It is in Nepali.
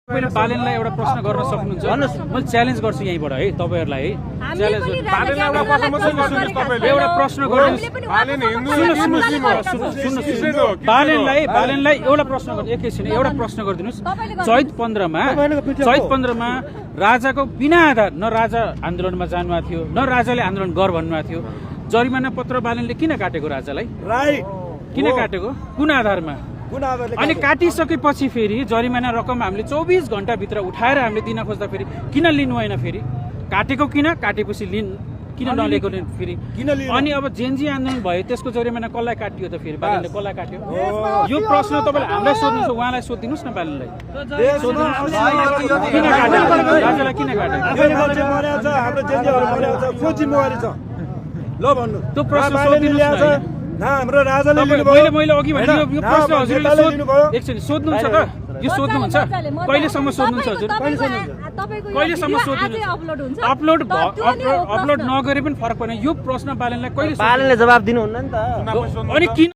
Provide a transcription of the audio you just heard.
तपाईले बालेनलाई एउटा प्रश्न गर्न सक्नुहुन्छ म च्यालेन्ज गर्छु यहीँबाट है तपाईहरुलाई है च्यालेन्ज एउटा प्रश्न गर्दिनुस् बालेनलाई एउटा प्रश्न गर्नु एकैछिन एउटा प्रश्न गरिदिनुस् चैत 15 मा राजाको बिना आधार न राजा आन्दोलनमा जानुभएको थियो न राजाले आन्दोलन गर भन्नुभएको थियो जरिमाना पत्र बालेनले किन काटेको राजालाई किन काटेको कुन आधारमा अनि काटिसकेपछि फेरि जरिमाना रकम हामीले 24 घण्टा भित्र उठाएर हामीले दिन खोज्दा फेरि किन लिनु होइन फेरि काटेको किन काटेपछि किन नलिएको फेरि अनि अब जेनजी आन्दोलन भयो त्यसको जरिमाना कसलाई काटियो त फेरि बालेनले कसलाई काट्यो यो प्रश्न तपाईले हामीलाई सोध्नुहुन्छ उहाँलाई सोधिदिनुस् न बालेनलाई किन काट्यो राजालाई किन काट्यो हाम्रो जेनजीहरु मरेको छ को जिम्मेवारी छ ल भन्नु त्यो प्रश्न सोधिदिनुस् न हाम्रो राजाले लिनुभयो मैले अघि भने यो प्रश्न हजुरले एकछिन सोध्नुहुन्छ त यो सोध्नुहुन्छ कहिलेसम्म सोध्नुहुन्छ हजुर कहिलेसम्म सोध्नुहुन्छ अपलोड नगरे पनि फरक पर्दैन यो प्रश्न बालेनलाई कहिले जवाब दिनुहुन्न नि त अनि किन